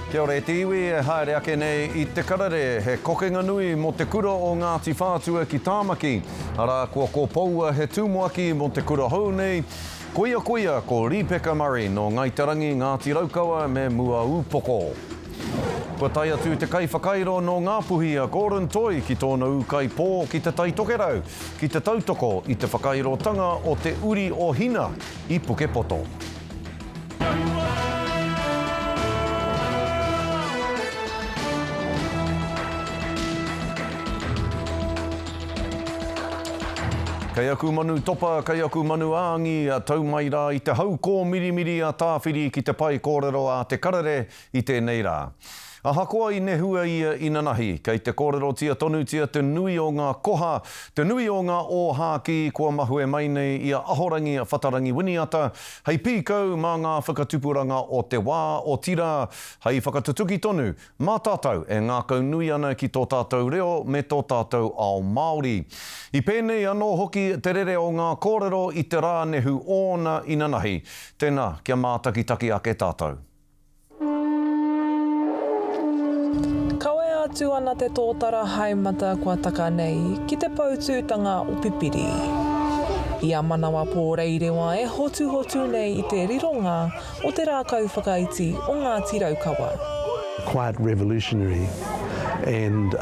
Kia ora te iwi e haere ake nei I te Karere, he kokenga nui mo te kura o Ngāti Whātua ki Tāmaki. Ara kua ko paua he tūmoaki mo te kura hou nei. Koia ko Ripeka Murray no Ngaitarangi Ngāti Raukawa me mua upoko. Kua tai atu te kaiwhakairo no Ngāpuhi a ringatoi ki tōna ukai pō ki te taitokerau, ki te tautoko I te whakairotanga o te uri o hina I Pukepoto. Kei aku manu topa, kei aku manu āngi, a tau mai rā I te haukō mirimiri a tāwhiri ki te pai kōrero a te Karere I tēnei rā. A hakoa I nehua ia ina nahi, kei te kōrero tia tonu tia te nui o ngā koha, te nui o ngā ōhāki kua mahue mai nei ia ahorangi a whatarangi winiata, hei pīkau mā ngā whakatupuranga o te wā o tira, hei whakatutuki tonu, mā tātou e ngā kau nui ana ki tō tātou reo me tō tātou ao Māori. I pēnei anō hoki te rere o ngā kōrero I te rā nehu ōna ina nahi, tēnā kia mātakitaki ake tātou. Kawe atu ana te tōtara haimata kua taka nei ki te pautūtanga o pipiri. Ia manawa pōreirewa e hotu nei I te rironga o te rā kaiwhakaiti o Ngāti Raukawa. Quite revolutionary and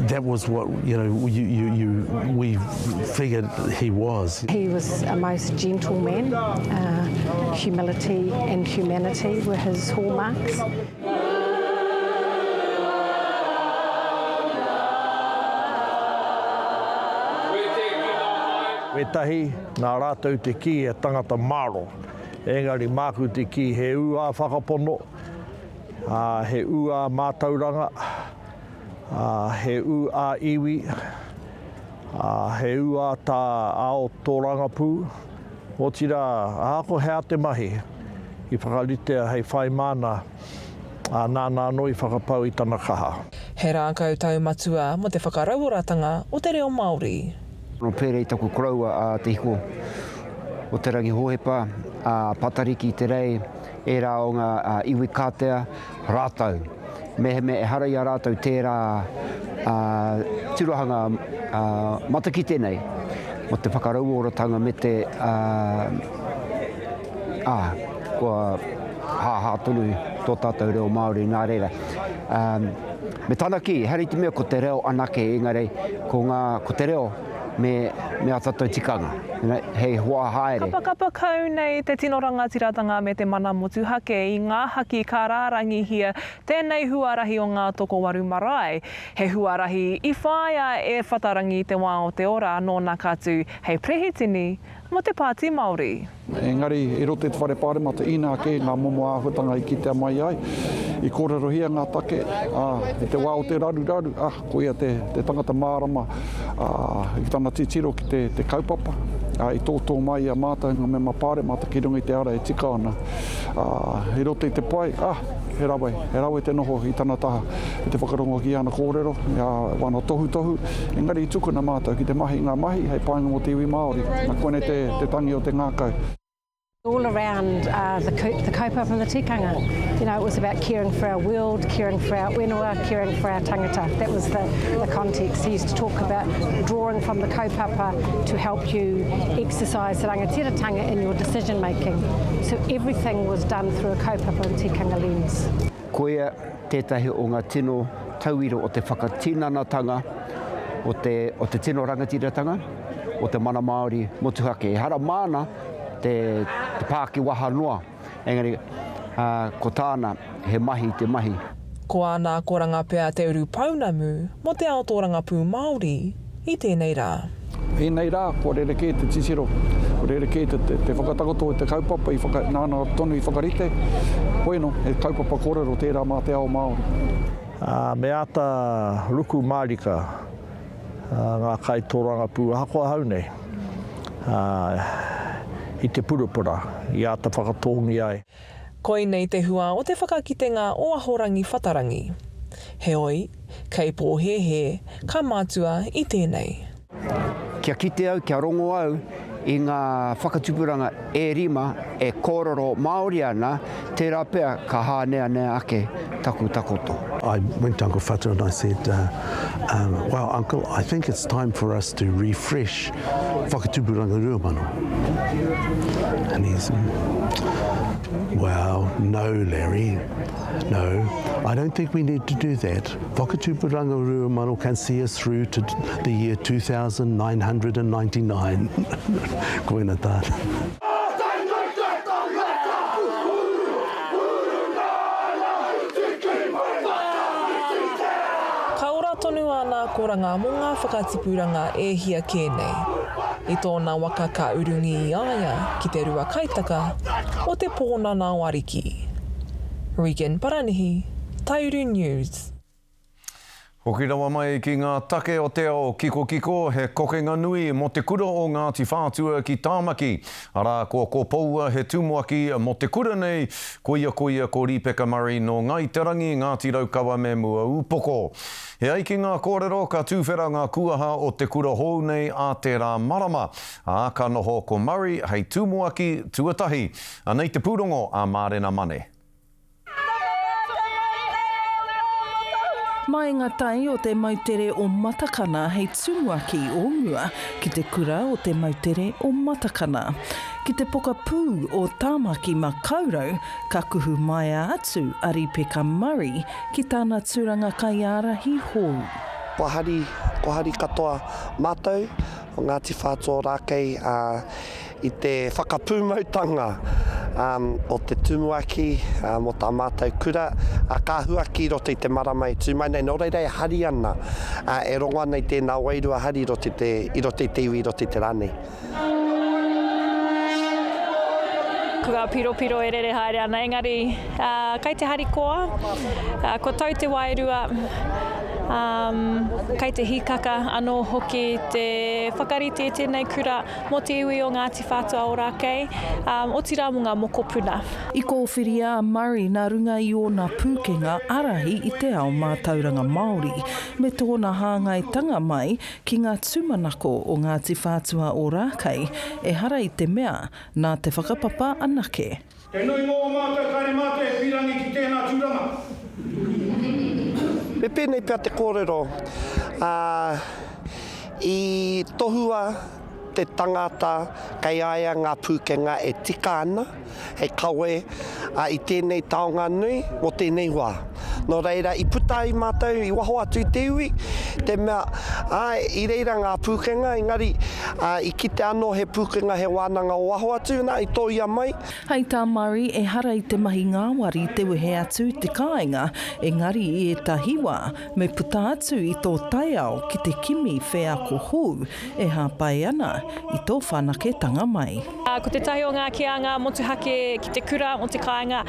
that was what we figured he was. He was a most gentle man. Humility and humanity were his hallmarks. Wetahi, nā rātou te ki e tangata māro. Engari māku te ki he ua whakapono, he ua mātauranga, he ua iwi, he ua tā ao tōrangapū. O tira, ahako hea te mahi, I whakaritea hei whai mana, nā noi whakapau I tana kaha. He rākau taumatua mo te whakarauoratanga o te reo Māori. No pērei taku koraua a te hiko o te rangi hohepa, patariki te rei, e rā o ngā iwi kātea rātau. Me e harai a rātau tērā tirohanga matakite nei, o te whakarauoratanga me te kua hāhā tonu tō tātou reo Māori nā reira. Me tāna ki, hari te mea ko te reo anake engari, ko te reo me a tātou tikanga, hei Huarere. Kapa kau nei te tino rangatiratanga me te mana motu hake I ngā haki ka rārangi hia tēnei huarahi o ngā toko waru marae. He huarahi I whāia e whatarangi te wā o te ora nō nā kātu hei prehitini mo te pāti Māori. Engari, I rote te whare pāremata ina ke ngā momo āhutanga I kitea mai ai. I kōrero hia ngā take, I te wā o te raru, koia te tangata mārama, I tana titiro ki te kaupapa. I tōtō mai a mātanga me mapare, mata ki runga I te ara e tika ana. I rote I te pai, he rawe te noho I tana taha. I te whakarongo ki ana kōrero, wana tohu. Engari I tukuna mātou ki te mahi ngā mahi, hei pāinga mo te iwi Māori. Nā koene te tangi o te ngākau. All around the kaupapa and the tikanga. You know, it was about caring for our world, caring for our whenua, caring for our tangata. That was the context. He used to talk about drawing from the kaupapa to help you exercise the rangatiratanga in your decision making. So everything was done through a kaupapa and tikanga lens. Koia tētahi o ngā tino tauiro o te whakatinanatanga, o te tino rangatiratanga, o te mana Māori motuhake. Hara mana te pāki waha noa, engari ko tāna he mahi te mahi. Ko ana koranga pēr te uru paunamu mo te ao tōrangapū Māori I tēnei rā. I nei rā, ko rereke te tisiro, ko rereke te whakatakoto te kaupapa, nāna tonu I whakarite. Poeno, he kaupapa kōrero tērā mā te ao Māori. Me ata ruku mārika, ngā kai tōrangapū, hakoa hau nei. I te purupura, I ata whakatongi ai. Koi nei te hua o te whakakitenga o ahorangi whatarangi. He oi, kei pōhehe, ka mātua I tēnei. Kia kite au, kia rongo au, i ngā whakatupuranga e rima e kōrero Māori ana, tērā pēr ka hānea nea ake taku takoto. I went to Uncle Whātua and I said, well, Uncle, I think it's time for us to refresh whakatupuranga ruamano. And he said, well, no, Larry, no, I don't think we need to do that. Whakatupuranga ruamano can see us through to the year 2999. Koina tāna. Tonu ana ko ranga mō ngā whakatipuranga e hia kēnei. I tōna waka ka urungi i aia ki te rua kaitaka o te pōna nā wariki. Regan Paranihi, Tauru News. Hoki rawa mai ki ngā take o te ao kiko kiko he kokenga nui mo te kura o Ngāti Whātua ki Tāmaki. Arā ko paua he tūmoaki mo te kura nei koia ko Ripeka Murray no Ngaiterangi Ngāti Raukawa me mua upoko. He ai ki ngā kōrero ka tūwhera ngā kuaha o te kura hou nei a te rā marama. A ka noho ko Murray hei tūmoaki tuatahi. Anei te pūrongo a Mārena Mane. Mai ngā tai o te mautere o matakana hei tūmuaki o mua ki te kura o te mautere o matakana. Ki te Pukepoto o Tāmaki ma kaurau ka kuhu mai atu a Ripeka Murray ki tāna tūranga kaiarahi hou. Ko hari katoa mātou o Ngāti Whātua rākei i te whakapūmautanga o te tumuaki mo tā mātou kura ka huaki roto i te marama i tūmai nei nō reira e hari ana e rongo ana i tēnā wairua hari roto i te iwi roto i te rānei. Kua piro e rere haere ana, engari kai te hari koa, ko tau te wairua, kai te hikaka anō hoki te whakarite e tēnei kura mo te iwi o Ngāti Whātua o rākei, o tira munga moko puna. I kōwhiria Murray nā runga i o nā pūkenga arahi i te ao mātauranga Māori, me tōna hāngaitanga mai ki ngā tūmanako o Ngāti Whātua o rākei, e hara i te mea nā te whakapapa anake. Te nui ngō mātou kare mātou e pirangi ki tēnā tūranga. Me pēnei pia te kōrero, i tohua te tangata kei aia ngā pūkenga e tika ana, hei kawe i tēnei taonga nui mo tēnei wā. Nō reira, i puta i mātou, i waho atu i te iwi, te mea, i reira ngā pūkenga, engari, i kite anō he pūkenga he wānanga o waho atu, nā i tō ia mai. Hei tā Murray e hara i te mahi ngāwari te wehe atu i te kāinga, engari i e tahiwa, me puta atu i tō taiao ki te kimi whea ko hou, e hāpai ana i tō whanaketanga mai. Ko te tahi o ngā kianga motuhake ki te kura o te kāinga,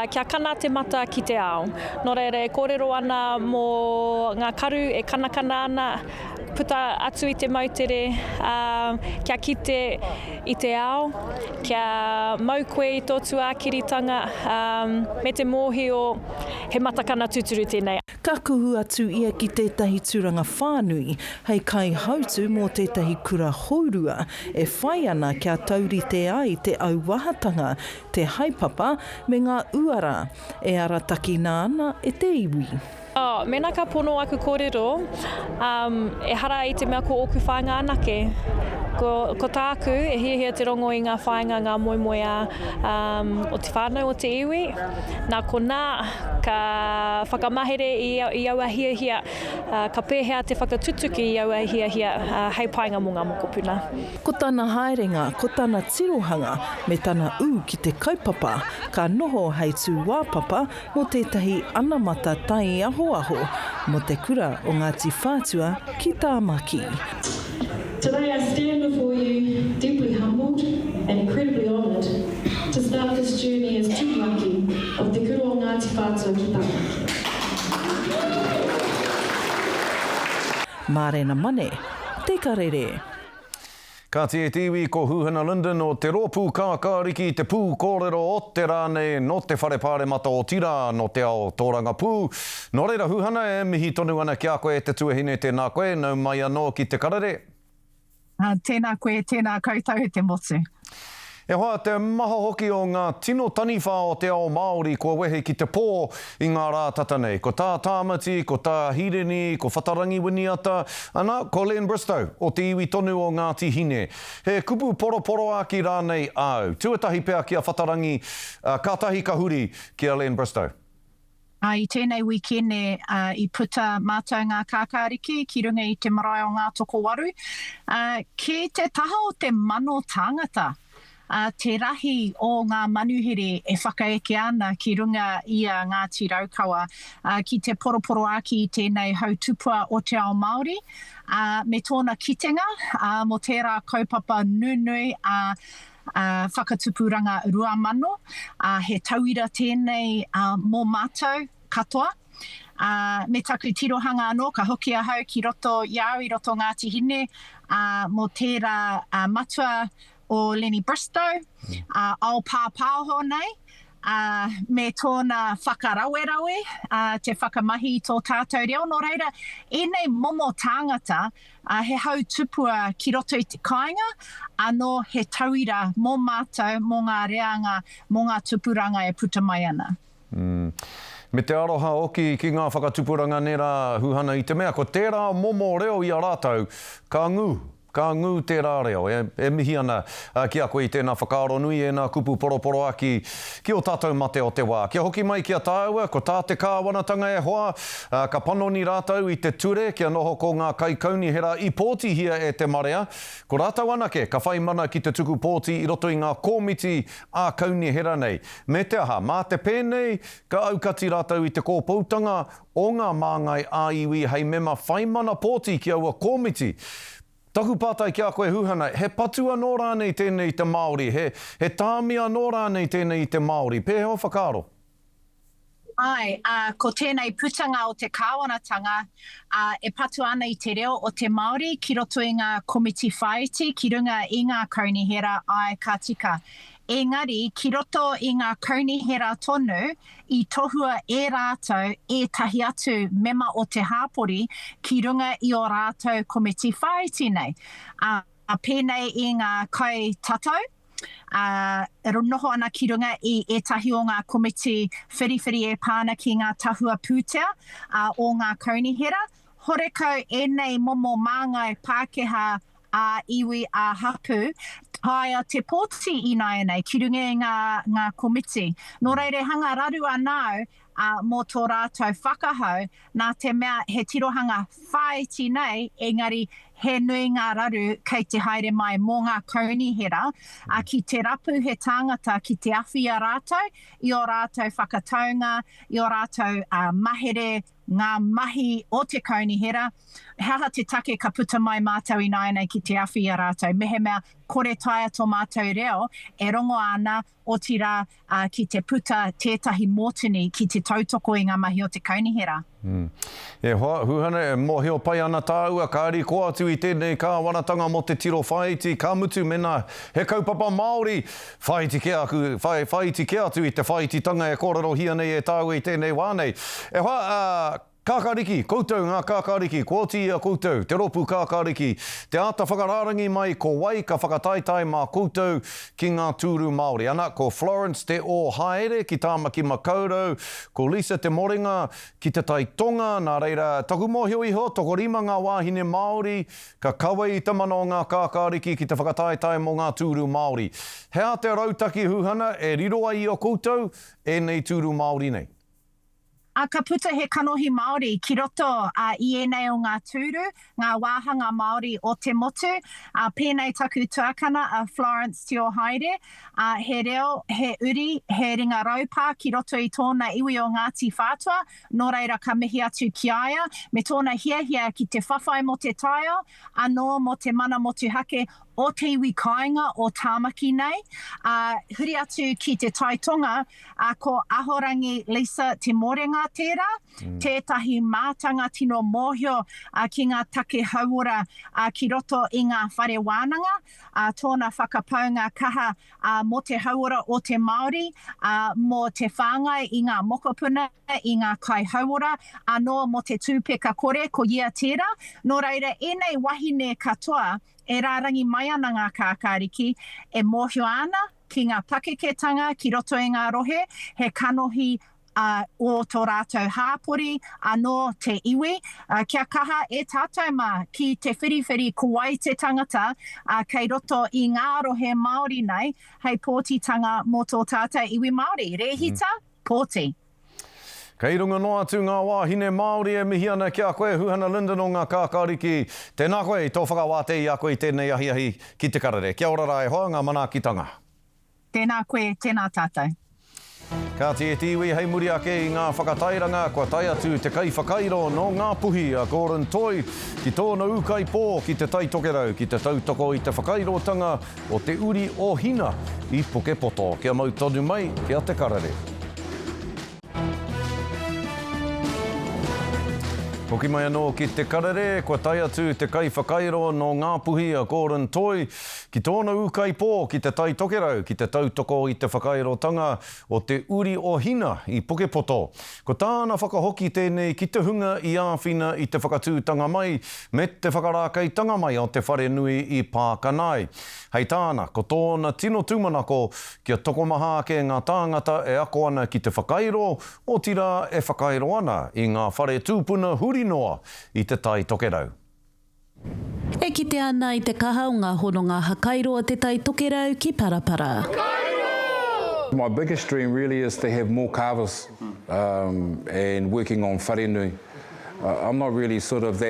kia kana te mata ki te ao. Nō reira, kōrero ana mō ngā karu e kanakana ana, puta atu i te mautere, kia kite i te ao, kia mau koe i tōtu ākiritanga, me te mōhi o he matakana tuturu tēnei. Ka kuhu atu ia ki tētahi tūranga whānui, hei kai hautu mō tētahi kura haurua, e whai ana kia tauri te ai te auwahatanga, te haipapa me ngā uara, e arataki nā ana e te iwi. Mena ka pono aku kōrero, e hara i te mea ko oku whāinga anake. Ko tāku e hia te rongo i ngā whāinga ngā moemoea o te whānau o te iwi. Nā ko nā ka whakamahere i aua hia, ka pēhea te whakatutuki i aua hia, hei painga mo ngā mokopuna. Ko tāna haerenga, ko tāna tirohanga, me tāna ki te kaupapa, ka noho hei tū wāpapa mo tētahi anamata tai aho, mo te kura o Ngāti Whātua ki Tāmaki. Today I stand before you deeply humbled and incredibly honoured to start this journey as tūmaki of te kura o Ngāti Whātua ki Tāmaki. Mārena Mane, te karere. Ka te tiwi ko Hūhana Lyndon o te rōpū kākāriki te pū kōrero o te rāne no te wharepāre mata o tira no te ao tōrangapū. Nō reira Hūhana e mihi tonu ana ki a koe te tuahine tēnā koe, nau mai anō ki te karere. Tēnā koe, tēnā koutou he te motu. E hoa, te maha hoki o ngā tino taniwha o te ao Māori kua wehe ki te pō i ngā rā tata nei. Ko tā Tāmati, ko tā Hireni, ko Whatarangi Winiata, ana, ko Len Bristow o te iwi tonu o Ngāti Hine. He kupu poroporo aki rānei au. Tuatahi pēr kia Whatarangi, kātahi kahuri kia Len Bristow. I tēnei wikene I puta mātou ngā kākāriki ki runga I te marae o ngā toko waru. Ke te taha o te mano tāngata, te rahi o ngā manuhere e whakaeke ana ki runga ia Ngāti Raukawa ki te poroporo aki I tēnei hautupua o te ao Māori. Me tōna kitenga, mo tērā kaupapa nunui whakatupuranga rua mano, he tauira tēnei mō mātou katoa. Me taku tirohanga anō, ka hoki ahau ki roto iau I roto Ngāti Hine, mo tērā matua o Lenny Bristow, ao pāpāho nei, me tōna whakarawe-rawe, te whakamahi tō tātou reo. Nō reira, enei momo tāngata, he hau tupua ki roto I te kāinga, anō he tauira mō mātou, mō ngā reanga, mō ngā tupuranga e puta mai ana. Me te aroha oki ki ngā whakatupuranga nera Hūhana I te mea, ko tērā momo reo I a rātou, ka ngū tērā reo, e mihi ana ki a koe I tēnā whakaaro nui e nā kupu poroporo aki ki o tātou mate o te wā. Kia hoki mai ki a tāua, ko tā te kāwanatanga e hoa, ka panoni rātou I te ture, kia noho ko ngā kai kaunihera I pōti hia e te marea. Ko rātou anake, ka whai mana ki te tuku pōti I roto I ngā kōmiti a kaunihera nei. Me te aha, mā te pēnei, ka aukati rātou I te kōpautanga o ngā māngai a iwi hei mema whai mana pōti ki aua kōmiti. Taku pātai ki a koe Hūhana, he patua nō rānei tēnei I te Māori, he tāmia nō rānei tēnei I te Māori. Pēhe o whakaaro? Ai, ko tēnei putanga o te kāwanatanga, e patu ana I te reo o te Māori ki roto I ngā komiti whaiti ki runga I ngā kaunihera ai ka tika. Engari, ki roto I ngā kaunihera tonu, I tohua e rātou e tahi atu mema o te hāpori ki runga I o rātou komiti whaiti nei. Pēnei I ngā kai tatau, noho ana ki runga I etahi o ngā komiti whiriwhiri e pāna ki ngā tahua pūtea o ngā kaunihera. Horekau enei momo māngai Pākehā a iwi a hapu, haia te pōti I nei ki runga I ngā komiti. Nō reire hanga raru anau mō tō rātou whakahau, nā te mea he tirohanga whaiti nei, engari he nui ngā raru kei te haere mai mō ngā kaunihera, ki te rapu he tāngata ki te awhi a rātou, I o rātou whakataunga, I o rātou mahere, ngā mahi o te kaunihera, haha te take ka puta mai mātou I nei ki te awhi a rātou. Mehe mea kore taia tō mātou reo, e rongo ana o tira ki te puta tētahi mōtuni ki te tautoko I ngā mahi o te kaunihera. E hoa, Hūhana, e mohio pai ana tāua, ka ari ko atu I tēnei kāwanatanga mo te tiro whaiti, ka mutu mena he kaupapa Māori, whaiti ke atu I te whaititanga e kōrero hia nei e tāua I tēnei wānei. E hoa, kākāriki, koutou ngā kākāriki, ko oti ia koutou, te ropu kākāriki, te ata whakarārangi mai ko wai ka whakataitai mā koutou ki ngā tūru Māori. Ana, ko Florence te o Huarere ki Tāmaki makaurau, ko Lisa te moringa ki te taitonga, nā reira taku mōhio iho, toko rima ngā wāhine Māori, ka kawa I tamana o ngā kākāriki ki te whakataitai mō ngā tūru Māori. Hea te rautaki Hūhana, e riroa I o koutou, e nei tūru Māori nei. Ka puta he kanohi Māori ki roto I enei o ngā tūru, ngā wāhanga Māori o te motu, pēnei taku tuakana Florence te o Haere, he reo, he uri, he ringa raupā ki roto I tōna iwi o Ngāti Whātua, nō reira ka mihi atu ki aia, me tōna hiahia ki te whawhai mo te taio, anō mo te mana motu hake, o te iwi kāinga o Tāmaki nei, huri atu ki te taitonga, ko ahorangi Lisa te morenga tērā, tētahi mātanga tino mōhio ki ngā take hauora ki roto I ngā whare wānanga, tōna whakapaunga kaha mo te hauora o te Māori, mo te whāngai I ngā mokopuna, I ngā kai hauora, anō mo te tūpeka kore ko ia tērā. Nō reira, enei wahine katoa, e rārangi mai ana ngā kākāriki, e mōhio ana ki ngā pakeketanga, ki roto i ngā rohe, he kanohi o tō rātou hāpori, anō te iwi. Kia kaha e tātou mā ki te whiriwhiri kuai te tangata, kei roto i ngā rohe Māori nei, hei pōtitanga mō tō tātou iwi Māori. Rehita, pōti. Kei runga no atu ngā wāhine Māori e mihi ana kia koe Hūhana Lyndon o ngā kākāriki. Tēnā koe i tō whakawāte i a koe i tēnei ahi ki te karere. Kia ora rai hoa ngā manaakitanga. Tēnā koe, tēnā tātou. Ka te e tiwi hei muri ake i ngā whakatairanga kua tai atu te kaiwhakairo no Ngāpuhi a ringatoi ki tōna ukai pō ki te taitokerau ki te tautoko i te whakairotanga o te uri o hina i Pukepoto. Kia mau tonu mai kia te karere. Hoki mai anō ki te karere, kua tai atu te kaiwhakairo no Ngāpuhi a ringatoi ki tōna ukai pō ki te taitokerau ki te tautoko i te whakairotanga o te uri o hina i Pukepoto. Ko tāna whakahoki tēnei ki te hunga i āwhina i te whakatūtanga mai me te whakarākeitanga mai o te whare nui i Pākanai. Hei tāna, ko tōna tino tūmanako kia tokomaha ke ngā tāngata e ako ana ki te whakairo o tira e whakairo ana i ngā whare tūpuna huri noa i te taitokerau. E kite ana i te kaha o ngā hono ngā hakairo o te taitokerau ki Parapara. My biggest dream really is to have more carvers and working on whare nui. I'm not really sort of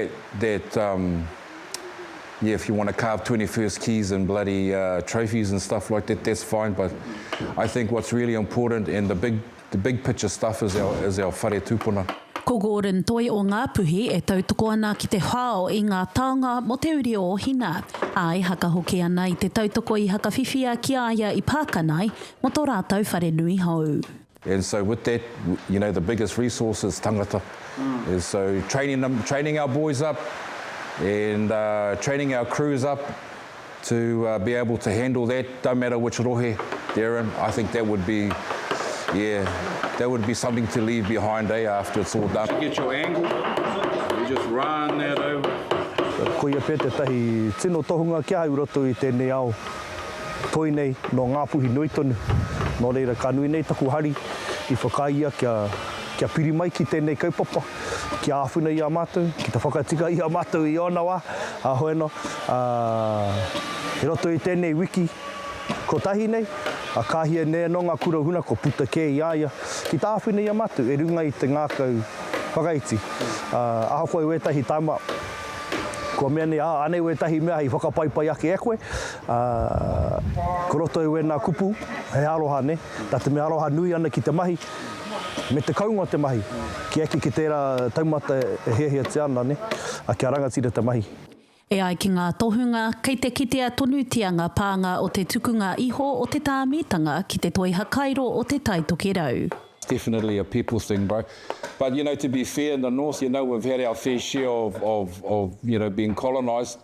yeah, if you want to carve 21st keys and bloody trophies and stuff like that, that's fine. But I think what's really important and the big picture stuff is our whare tūpuna. Ko ringatoi o Ngāpuhi e tautoko ana ki te whao i ngā taonga mo te uri o hina. Ai haka hoki ana i te tautoko i haka whiwhia ki aia i Pākanai mo tō rātou whare nui hau. And so with that, you know, the biggest resource is tangata. And so training our boys up and training our crews up to be able to handle that, don't matter which rohe they're in. I think that would be, yeah, that would be something to leave behind after it's all done. Get your angle, you just run that over. Ko ia pē te tahi tino tohunga kia hau roto i tēnei ao toi nei no Ngāpuhi nui tonu. Nō reira ka nui nei taku hari i whakaia kia piri mai ki tēnei kaupapa, kia āwhina i a mātou, ki te whakatika i a mātou i ona wā, a hoeno. He roto i tēnei wiki, ko tahi nei, a kāhia nea no ngā kura huna ko puta kē i aia. Ki tā āwhina i a mātou, e runga i te ngākau whakaiti. Aha koe wētahi tāma, ko mea nei, Anei wētahi mea hei whakapaipai ake e koe. Ko roto i wēnā kupu, he aroha ne, tā te mea aroha nui ana ki te mahi, me te kaunga te mahi, ki eki ki tērā taumata e hehia te ana, ne? A kia rangatira te mahi. E ai ki ngā tohunga, kei te kitea tonutianga pānga o te tukunga iho o te tāmitanga ki te toi hakairo o te taitokerau. It's definitely a people thing, bro. But, you know, to be fair, in the north, you know, we've had our fair share of you know, being colonised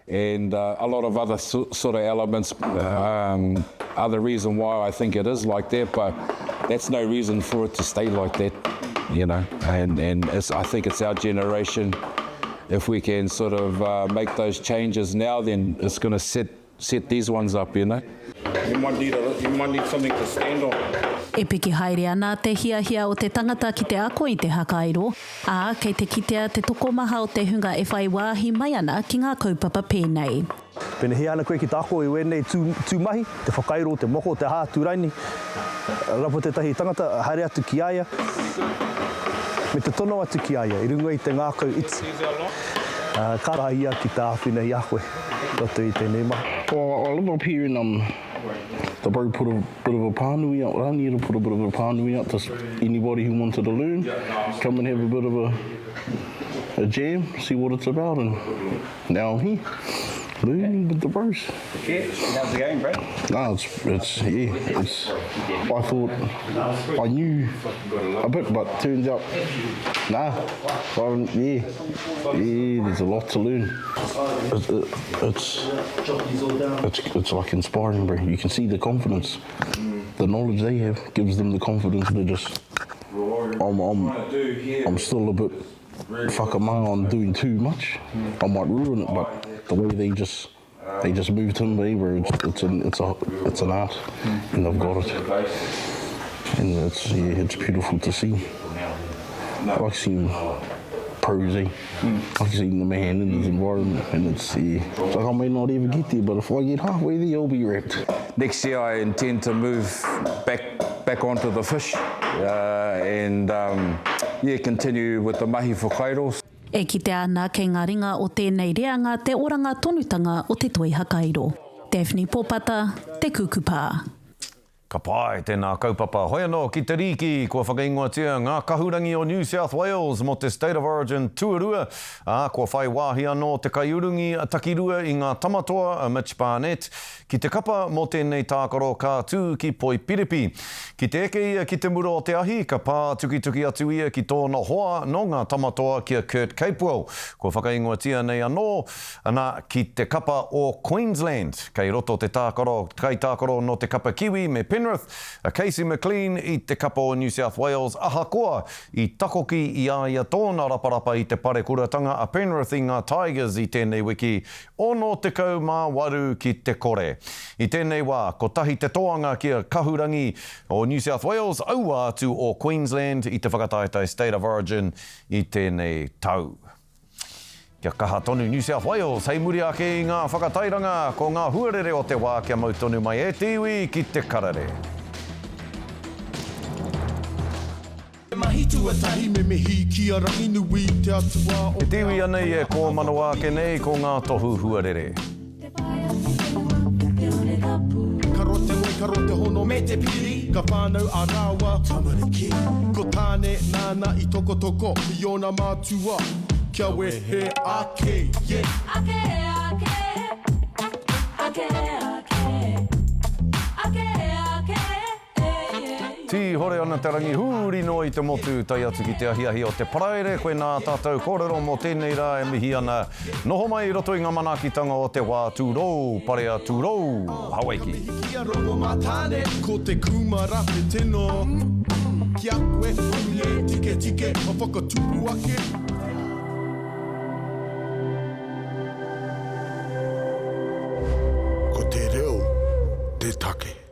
and a lot of other sort of elements are the reason why I think it is like that, but that's no reason for it to stay like that, you know, and I think it's our generation. If we can sort of make those changes now, then it's going to set these ones up, you know. You might need something to stand on. E piki haere ana te hiahia o te tangata ki te ako i te hakairo, ā kei te kitea te tokomaha o te hunga e whai wāhi mai ana ki ngā kaupapa pēnei. Pene he ana koe ki te ako i wēnei tūmahi, te whakairo, te moko, te hā tūraini. Rapo te tahi tangata haere atu ki aia, me te tono atu ki aia, i runga i te ngākau iti. Kara ia ki tā whina i a koe, roto i tēnei maha. Well, I live up here and the bro put a bit of a pānui out, Rani to put a bit of a pānui out to anybody who wanted to learn, come and have a bit of a jam, see what it's about, and now I'm here, learning with the bros. Okay, how's it going, bro? No, I thought I knew a bit, but turns out, there's a lot to learn. It's like inspiring, bro. You can see the confidence, the knowledge they have gives them the confidence to just. I'm still a bit whakamā on doing too much. I might ruin it, but the way they just They just moved him where it's an art, and they've got it. And it's beautiful to see. I like seeing pros, I like seeing the man in his environment, and it's like I may not ever get there, but if I get halfway there, I'll be wrapped. Next year I intend to move back onto the fish and continue with the mahi whakairos. E kite ana kei ngā ringa o tēnei reanga te oranga tonutanga o te kaiwhakairo. Daphne Popata, te Kūkupa. Ka pai tēnā kaupapa. Hoi anō ki te riki, kua whakaingoatia ngā kahurangi o New South Wales mo te State of Origin tuarua. Kua whai wāhi anō te kaiurungi takirua i ngā tamatoa Mitch Barnett. Ki te kapa mo tēnei tākaro kātū ki Poi Piripi. Ki te eke ia ki te muro o te ahi, ka pā tuki atu ia ki tōna hoa no ngā tamatoa kia Kurt Capewell. Kua whakaingoatia nei anō, ana ki te kapa o Queensland. Kei roto te tākaro, kai tākaro no te kapa Kiwi me Penrith, Casey McLean i te kapa o New South Wales, ahakoa i takoki i aia tōna raparapa i te pare kuratanga a Penrith i ngā Tigers i tēnei wiki, ono te kau mā waru ki te kore. I tēnei wā, ko tahi te toanga kia kahurangi o New South Wales, au atu o Queensland i te whakataetai State of Origin i tēnei tau. Kia kaha tonu New South Wales, hei muri ake i ngā whakatairanga ko ngā huarere o te wā kia mau tonu mai e tiwi ki te karare. E tiwi anei e ko manawa ake nei ko ngā tohu huarere. Karote hono me te piri, ka whānau a rāua tamariki. Ko tāne nāna i toko i ona mātua. Kia we he ake, yeah. Ti hore ana te rangi hūri no i te motu tai atu ki te ahiahi o te paraere, koe nā tātou kōrero mō tēnei rā e mihi ana. Noho mai roto i ngā manakitanga o te wā tūrou, parea tūrou, Hawaii. Kia rongo mātāne, ko te kumara pe tino. Kia koe hune tike, o whakatupu ake. Ko te reo, te take.